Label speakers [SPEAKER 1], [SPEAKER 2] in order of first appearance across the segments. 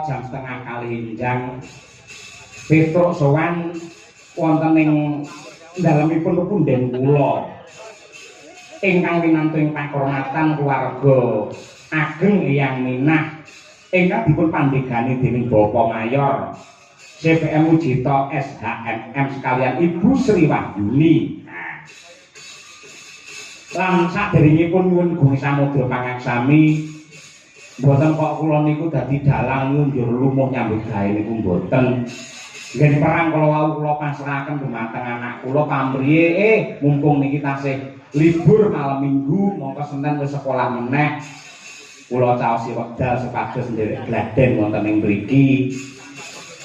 [SPEAKER 1] jam setengah kali enjang Petruk sowan wonten ing dalemipun punden kula ingkang winantu ing pakurmatan keluarga ageng Eyang Minah ingkang dipun pandegani dening Bapak Mayor CPM Ujito SHMM sekalian Ibu Sri Wahyuni. Lan saderengipun nyuwun Gusti Samudra pangaksami mboten kok kula niku dadi dalang njur lumuh nyambut gawe niku mboten. Nggih perang kula wau kula pasrahaken dumateng anak kula pamriye mumpung niki tasih libur malam Minggu mongko Senin wis sekolah meneh. Kula caosi wekdal supados nderek gladen wonten ing mriki.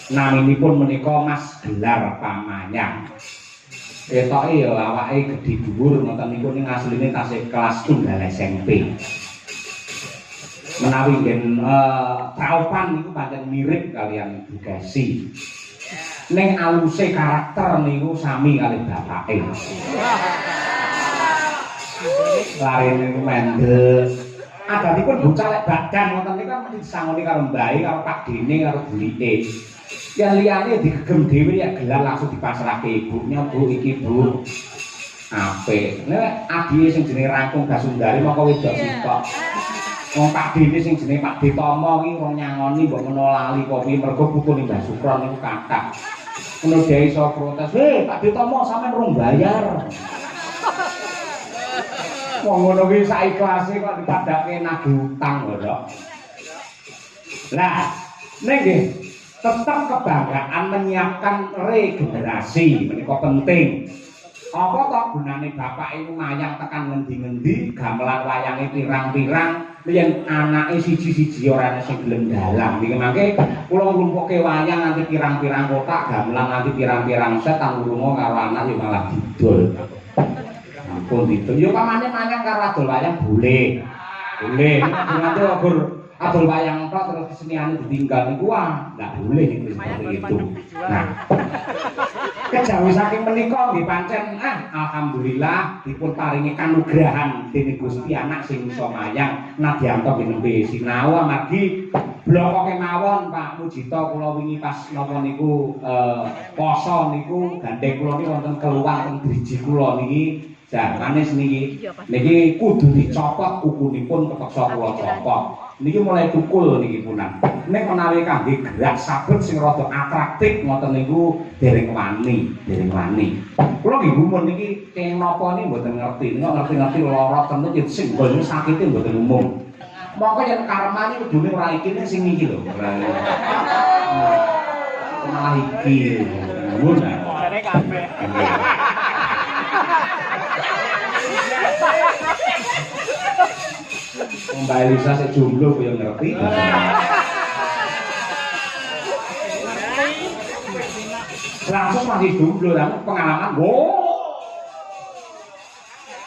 [SPEAKER 1] Naminipun menika Mas Gelar Pamanyang. Ketoke ya awake gedhe dhuwur ngoten niku ning asline tasih kelas tunggal SMP. Menawi ngen praupan niku pancen mirip kalian Bu Kesi. Ning aluse karakter niku sami kali bapake. Lain niku mendel. Adatipun bocah lek badan ngoten niku kan mesti disangoni karo mbae karo Pak Dene karo bulike. Yang liyane digegem dhewe ya gelar langsung dipasrahke ibunya, Bu iki Bu. Apik. Nek adike sing jenenge Rangkung Gasundari mongko wedok sitok. Wong Pak Dene sing jenenge Pak Ditomo iki wong nyangoni mbok menawa lali kopi mergo putune Mbah Sukron niku kathah. Ngono dhewe iso protes, "Hei, Pak Ditomo sampean urung bayar." Wong ngono kuwi saiklase kok dipadake nagih utang lho. Lah, nek nggih tetap kebanggaan menyiapkan regenerasi menika penting. Apa to gunane bapak iku mayang tekan ngendi-ngendi gamelan wayange pirang-pirang yen anake siji-siji ora ana sing gelem dalang. Iki mangke kula nglumpukke wayang nganti pirang-pirang kotak, gamelan nganti pirang-pirang set tanggulunga karo anak yo malah didol. Ampun didol. Yo pamane manyang karo adol wayang boleh. Boleh. Nganti ogur adol wayang tok terus keseniane ditinggal niku ndak boleh itu seperti itu. Nah, kejawi saking menika nggih pancen alhamdulillah dipun paringi kanugrahan dening Gusti anak sing iso mayang nadyanto nembe sinau amargi bloko kemawon Pak Mujito kula wingi pas napa niku poso niku gandeng kula niku wonten keluar teng driji kula niki manis niki kudu dicopot kukunipun kepeksa kula copot. Niki mulai tukul niki punan. Nek menawi kangge gerak sabet sing rada atraktif ngoten niku dereng wani. Kula nggih gumun niki keng napa niki mboten ngerti. Nek ngerti-ngerti lara tentu yen sing nggon sakite mboten umum. Mongko yen karmane kudune ora iki sing iki lho. Malah iki. Nuwun. Ora kabeh. Mbak Elisa sik jomblo kaya ngerti. Langsung masih jomblo lah pengalaman.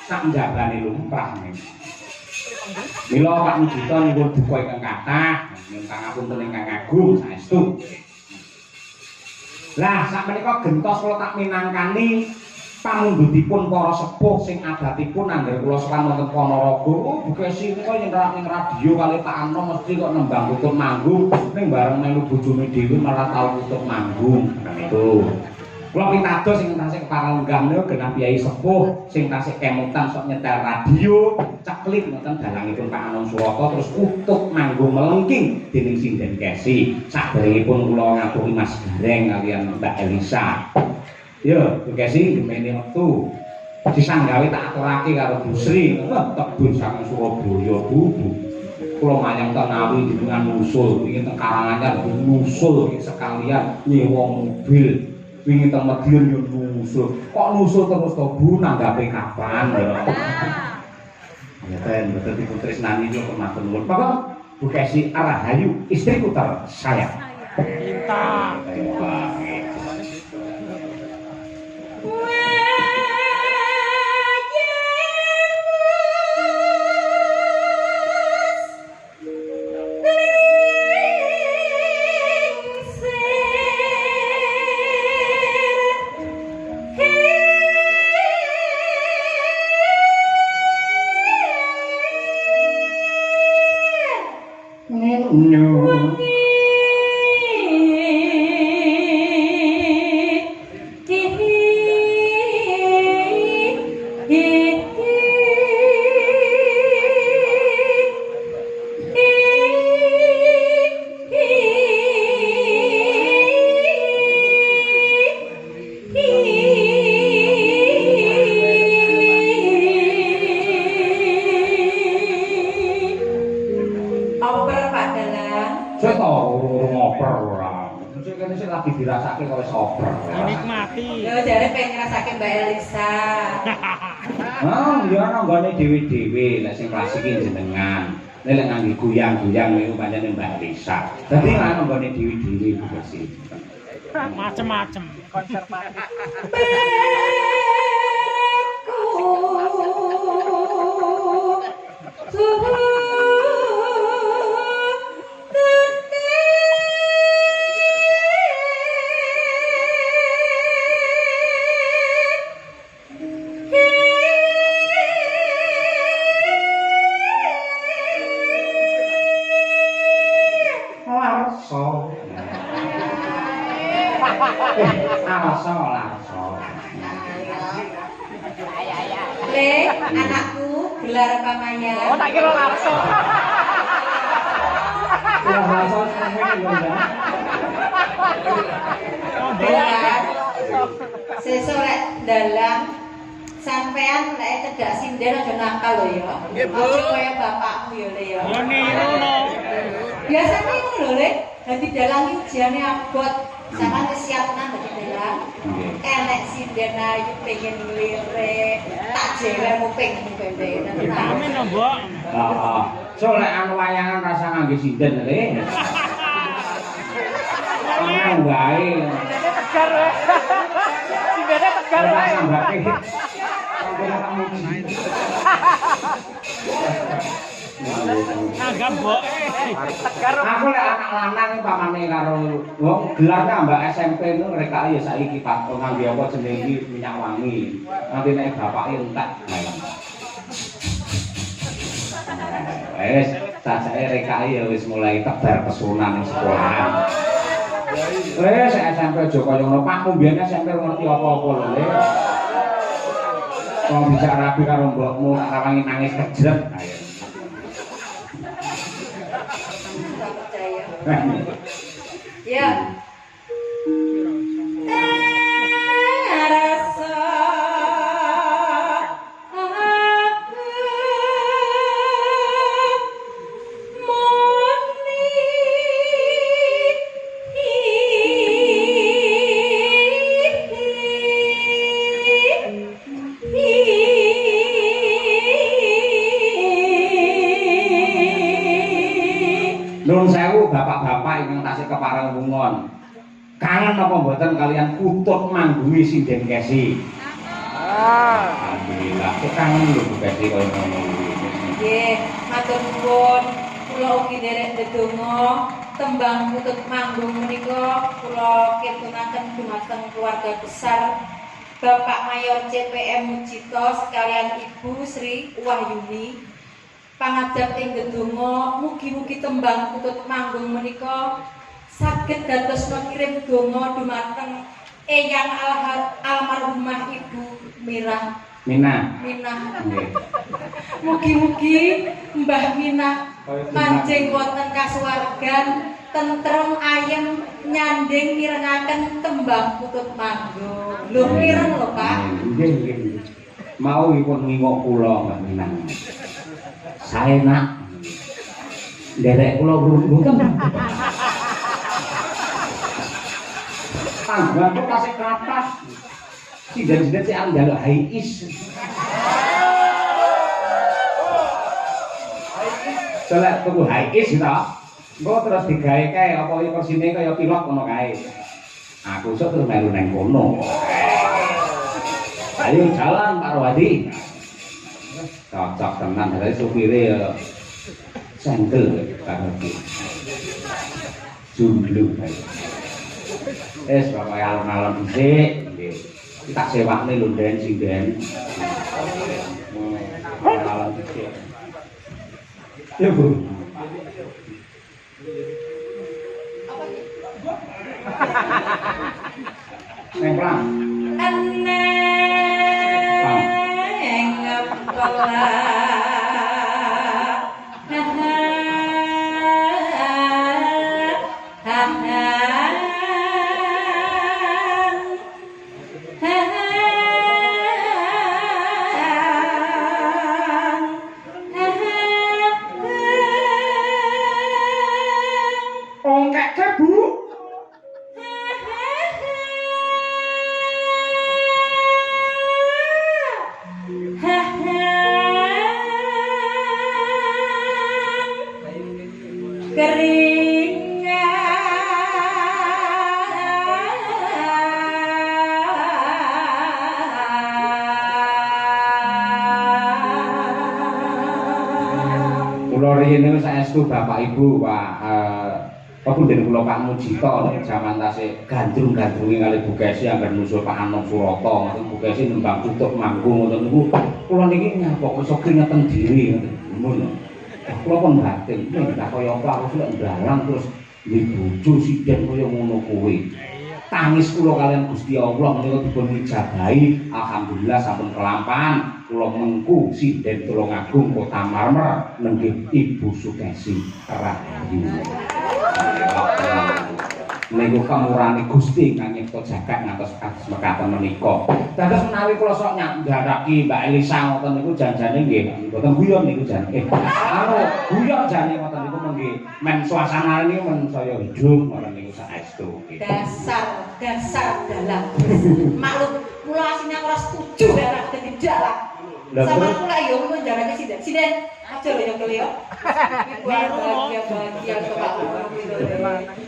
[SPEAKER 1] Tak njabane lumrah nih. Mila Pak Mujito niku duka ingkang kathah, ingkang ngapunten ingkang agung saestu. Lah sakmenika gentos kula tak minangkani pamundhutipun para sepuh sing adatipun angger kula sowan wonten Ponorogo. Bu Kesi kok yen ning radio kali Pak Anto mesti kok nembang tutup manggung ning bareng melu bojone dhewe malah tau tutup manggung. Itu. Kula pitados sing tasih keparenggah niku genah piyai sepuh sing tasih kemutan sok nyetel radio, ceklik ngoten dalangipun Pak Anom Suwaka terus utuh manggung melengking dening Sinden Kesi. Saderengipun kula ngaturi Mas Gareng kalian Mbak Elisa. Yo, Bu Kesi gemene wektu disanggawe tak aturake karo Bu Sri, tebun saking Surabaya, Bu. Kula manyang teng Ngawi dengan nusul, iki teng Karanganyar nusul sekalian nyewa mobil. Wingi teng Madiun yo nusul. Kok nusul terus to Bu nanggape kapan ya? Ya ten, betul dipun tresnani yo matur nuwun. Bapak Bu Kesi Arahayu, istriku tersayang. Cinta.
[SPEAKER 2] No.
[SPEAKER 1] dirasake kok wis oper.
[SPEAKER 2] Nikmati. Yo jare pengen ngrasake Mbak Elisa.
[SPEAKER 1] Ya ana nggone dhewe-dhewe lek sing klasik iki jenengan. Nek lek nganggo guyang-guyang niku pancene Mbak Elisa. Dadi ana nggone dhewe-dhewe iki. Macem-macem konservatif.
[SPEAKER 2] Le, anakku gelar apa Maya? Oh, tak kira Larso.
[SPEAKER 1] Larso
[SPEAKER 2] gelar. Sesuk lek dalang sampean lek cedak sinden aja nakal lho ya. Nggih, Bu. Kaya bapakmu ya, Le ya. Ya niru no. Biasane ngono lho, Le. Dadi dalang iki ujiane abot. Sampeyan wis siap nang dadi dalang. Enek sinden ayu pengen lirik, tak jewer muping bendene. Amin lho, Mbok.
[SPEAKER 1] Heeh. So lek anu wayangan rasa ngangge sinden Le. Ana wae. Sindene tegar wae. Sindene tegar wae. Agak mbok. Tegar. Aku lek anak lanang pamane karo wong gelarnya Mbak SMP niku rekake ya saiki patung ngangge apa jenenge iki minyak wangi. Nanti nek bapake entek. Wes, sajake rekake ya wis mulai tebar pesona ning sekolahan. Wes SMP aja kaya ngono, Pakmu mbiyen SMP ngerti apa-apa lho, Le. Wong bijak rapi karo mbokmu rawangi nangis kejret. Ayo.
[SPEAKER 2] Ya.
[SPEAKER 1] Nuwun sewu bapak-bapak ingkang tasih kepareng wungon. Kangen apa mboten kalian kutut manggungi sinden Kesi? Alhamdulillah, kok kangen lho Bu Kesi kaya ngono kuwi.
[SPEAKER 2] Nggih, matur nuwun. Kula ugi nderek ndedonga tembang kutut manggung menika kula kirtunaken dumateng keluarga besar Bapak Mayor CPM Mujito sekalian Ibu Sri Wahyuni. Pangajap ing ndedonga mugi-mugi tembang kutut manggung menika saged dados kirim donga dumateng Eyang almarhumah Ibu Minah. Mugi-mugi Mbah Minah manjing wonten kasuwargan tentrem ayem nyanding mirengaken tembang kutut manggung. Lho mireng lho Pak.
[SPEAKER 1] Nggih. Mau ipun ngingok kula Mbah Minah. Saenak nderek kula mrunggu tangga kok tasik kathah sinden-sinden sik njaluk hais selek tuku hais ta engko terus digawe kae apa iki kursine kaya pilot ngono kae aku sok terus melu nang kono ayo jalan Pak Rawadi cocok tenan dari supire ya sendel karo iki jumlu bapak alon-alon dhisik nggih tak sewakne lho Den sinden alon dhisik ya Bu Nemplang Kula riyen niku saestu Bapak Ibu Pepunden kula Pak Mujito jaman tasih gandrung-gandrunge kali Bu Kesi anggen nusul Pak Anom Surata ngoten Bu Kesi nembang tutup manggung ngoten niku kula niki nyapa iso kringeten diri ngoten. Kula pun batin nek kaya apa aku lek ndalang terus dibojo siden kaya ngono kuwi. Tangis kula kalian Gusti Allah menika dipun ijabahi alhamdulillah sampun kelampahan kula mengku siden Tulungagung Kota Marmer nenggih Ibu Sukesi Rahayu. Niku kamurane Gusti kang nyipta jagat ngantos mekaten menika. Dados menawi kula sok nyandharaki Mbak Elisa ngoten niku janjane nggih mboten guyon niku jan. Guyon jane ngoten niku nggih men suasana niku men saya hidup ngoten niku saestu.
[SPEAKER 2] Dasar dalam. Maklum kula asline ora setuju nek dadi dalang. Sama kula yo mun jarane siden. Aja lho yo kelio. Bahagia kok.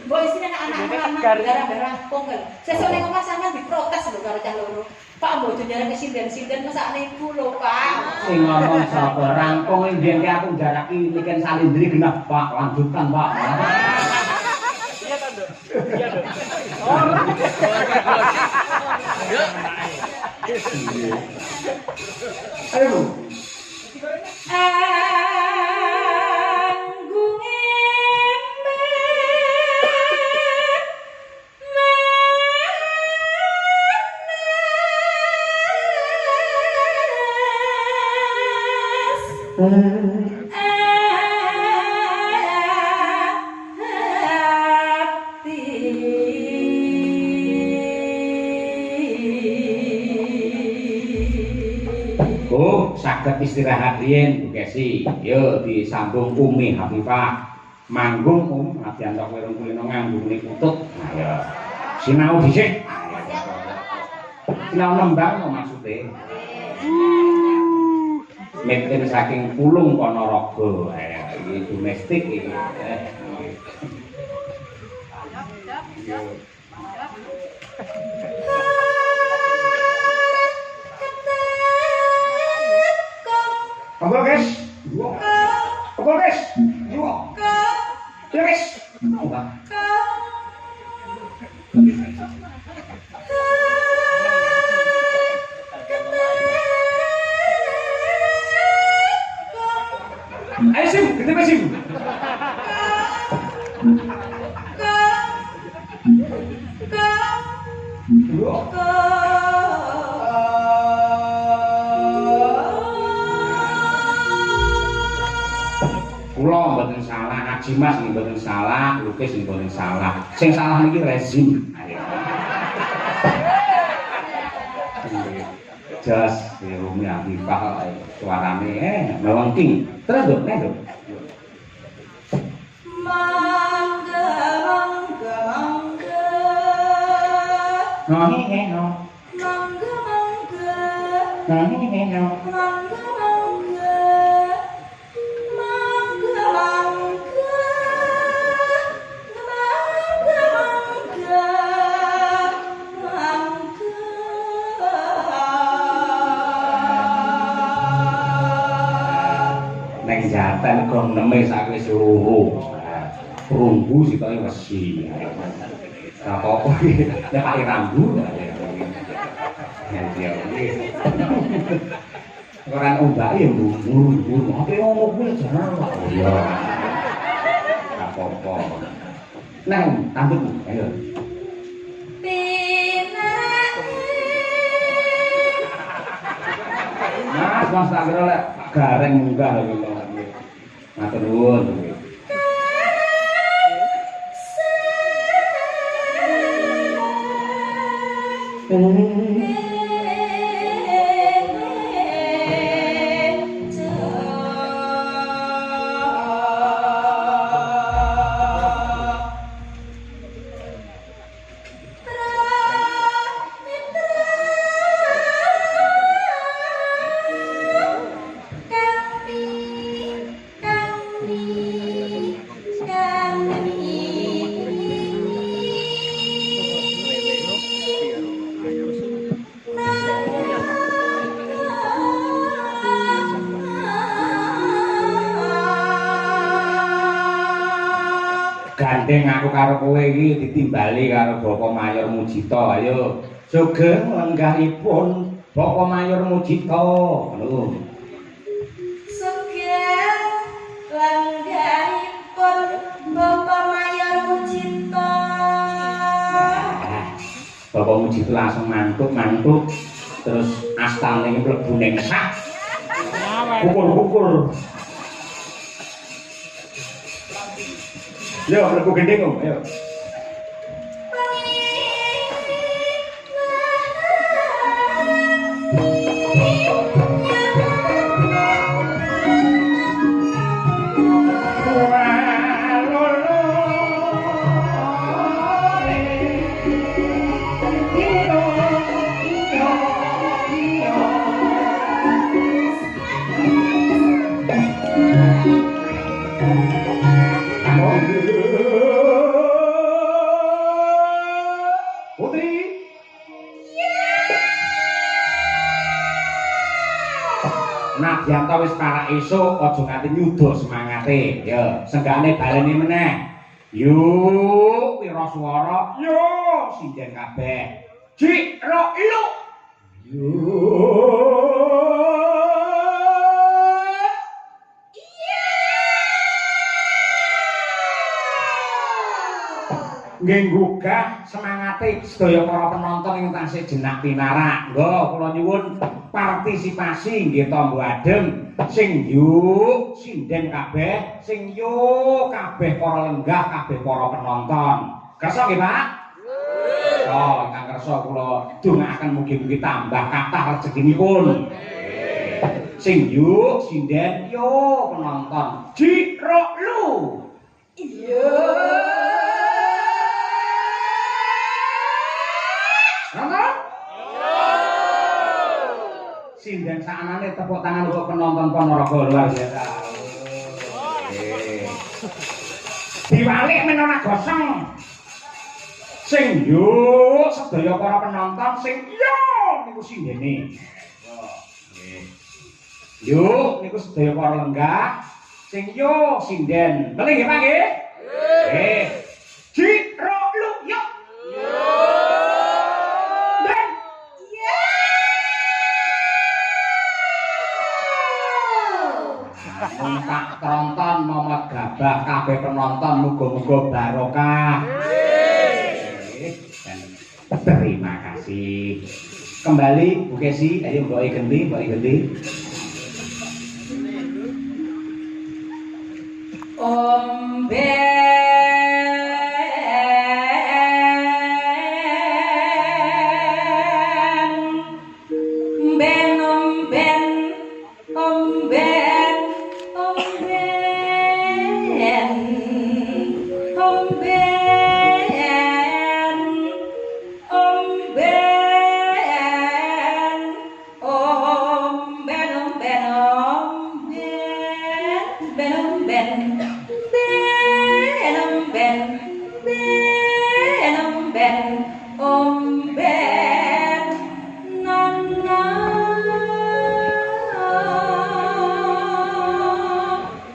[SPEAKER 2] Mbok isine anak-anak darah-darah kongkel. Sesuk ning omah sampean diprotes lho karo cah loro. Pak mboten jarane sinden mesakne iku lho, Pak.
[SPEAKER 1] Sing ngomong sapa rangkung nggih aku jaraki niken salindri genah, Pak. Lanjutkan, Pak.
[SPEAKER 3] Iya kan, Dok? Iya, Dok. Ora.
[SPEAKER 1] Ayo. Saged istirahat riyen Bu Kesi. Yo disambung Umi Hafifah. Manggung latihan tok wirung kulino nganggune putut. Nah ya. Sinau dhisik. Sinau nembang maksude. Meten saking Pulung Ponorogo. Iki domestik iki. Apa guys? Apa guys? Ya guys. Apa? Ayo sim, kita sim. Kula mboten salah, Haji Mas nggih mboten salah, lukis nggih mboten salah. Sing salah niki rezim. Jas Umi Hafifah suarane melengking. Terus Dok, Dok.
[SPEAKER 2] Mangga.
[SPEAKER 1] No he no.
[SPEAKER 2] Mangga.
[SPEAKER 1] No he no. Jatan kong neme sakwis loro. Rumbu sitoke wesi. Ora apa-apa iki. Nek Pak Rambu. Ya dia. Orang ombake mburu-mburu. Apa ngono kuwi jaran kok. Ya. Apa-apa. Nang tambut ayo. Mas tak kira lek gareng munggah lho. Matur nuwun. gandeng aku karo kowe iki ditimbali karo Bapak Mayor Mujito. Ayo, sugeng lenggahipun Bapak Mayor Mujito. Lho.
[SPEAKER 2] Sugeng lenggahipun Bapak Mayor Mujito.
[SPEAKER 1] Bapak Mujito langsung mantuk terus astane mlebu ning sak. Pukul. Yo, mlebu gendeng om, ayo. Nadyan ta wis para esuk aja nganti nyuda semangate. Ya, senggane baleni meneh. Yuk, pira swara? Yo, sinden kabeh. Cik, ro, ilu. Nggih gugah semangate sedaya para penonton ing tasih jenak pinarak. Nggo kula nyuwun partisipasi nggih tombo adem sing yuk sinden kabeh, sing yuk kabeh para lenggah, kabeh para penonton. Kersa nggih, Pak? Oh, ingkang kersa kula dongaaken mugi-mugi tambah kathah rezekinipun. Sing yuk sinden yuk penonton. Jiro lu. Iya. Sinden sakanane tepuk tangan untuk penonton Ponorogo luar biasa. Diwalik menara gosong. Sing yo sedaya para penonton sing yo niku sindene. Yo niku sedaya para lenggah sing yo sinden. Boleh nggih Pak nggih? Nggih. Jiro lu yo. Tak tonton momot gabah kabeh penonton muga-muga barokah. Terima kasih. Kembali Bu Kesi, ayo Mbok Genti.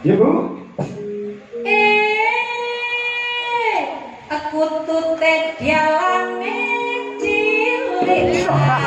[SPEAKER 1] Ya Bu.
[SPEAKER 2] Aku tute dialane cilik.
[SPEAKER 1] Aku.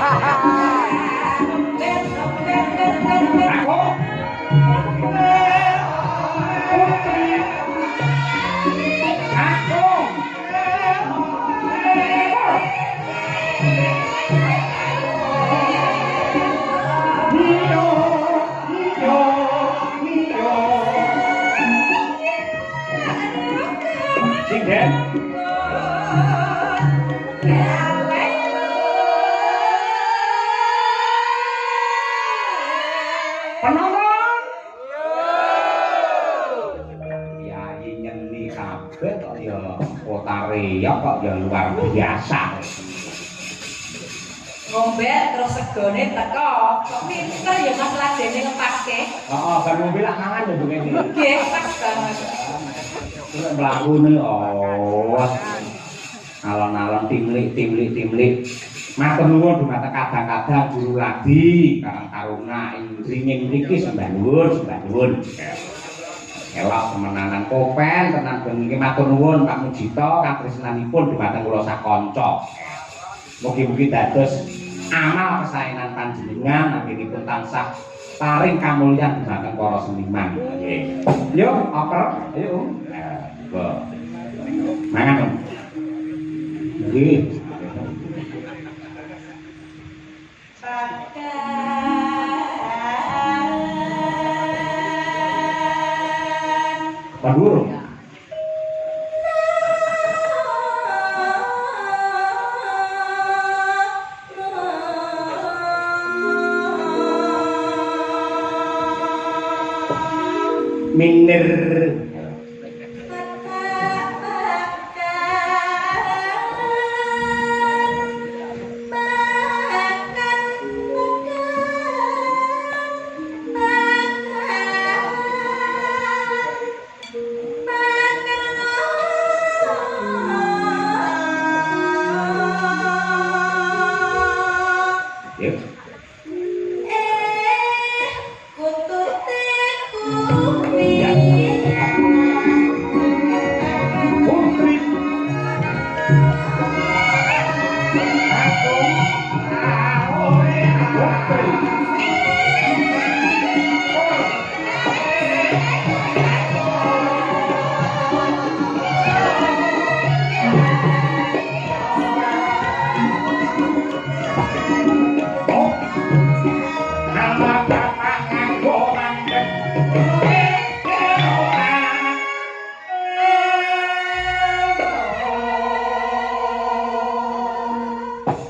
[SPEAKER 1] Penonton. Ya nyeni kabeh kok ya potare ya kok ya luar biasa.
[SPEAKER 2] Ngombe terus segone teko. Kok pinter ya Mas Ladene ngepaske.
[SPEAKER 1] Heeh, bar mobil lak mangan ya begini.
[SPEAKER 2] Nggih, pas banget.
[SPEAKER 1] Nek mlakune alon-alon timlik. Matur nuwun dumateng kadang-kadang juru ladi Karang Taruna ing ringing mriki sembah nuwun. elok temenanan kopen tenan bengi matur nuwun Pak Mujito katresnanipun dhumateng kula sakanca. Mugi-mugi dados amal kesaenan panjenengan anggenipun tansah paring kamulyan dhumateng para seniman. Nggih. Yo, oper, ayo. Nah, mangan. Nggih. Paduro. Minir.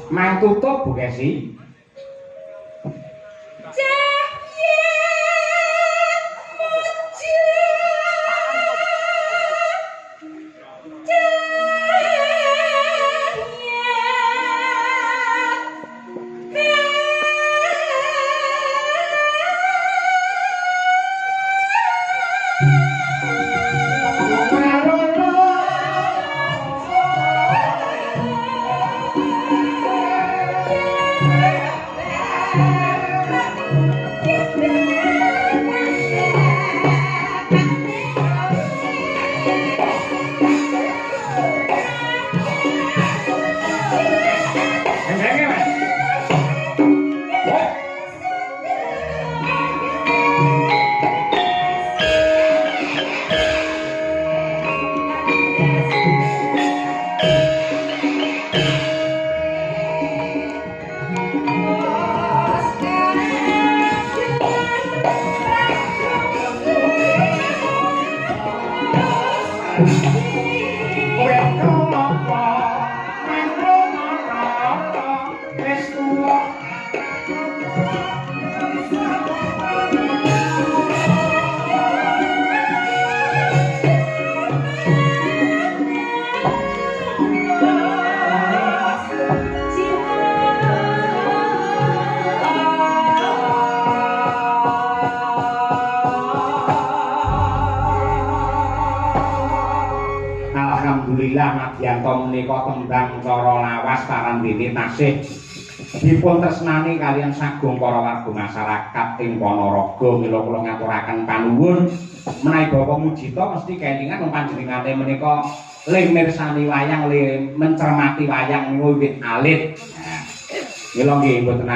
[SPEAKER 1] Mang tutup Bu Kesi. Alhamdulillah Madyanto menika tembang cara lawas parandene tasih dipun tresnani kaliyan sagung para warga masyarakat ing Ponorogo. Mila kula ngaturaken panuwun menawi Bapak Mujito mesti kelingan panjenengane menika ling mirsani wayang, ling mencermati wayang wiwit alit. Nah, mila nggih mboten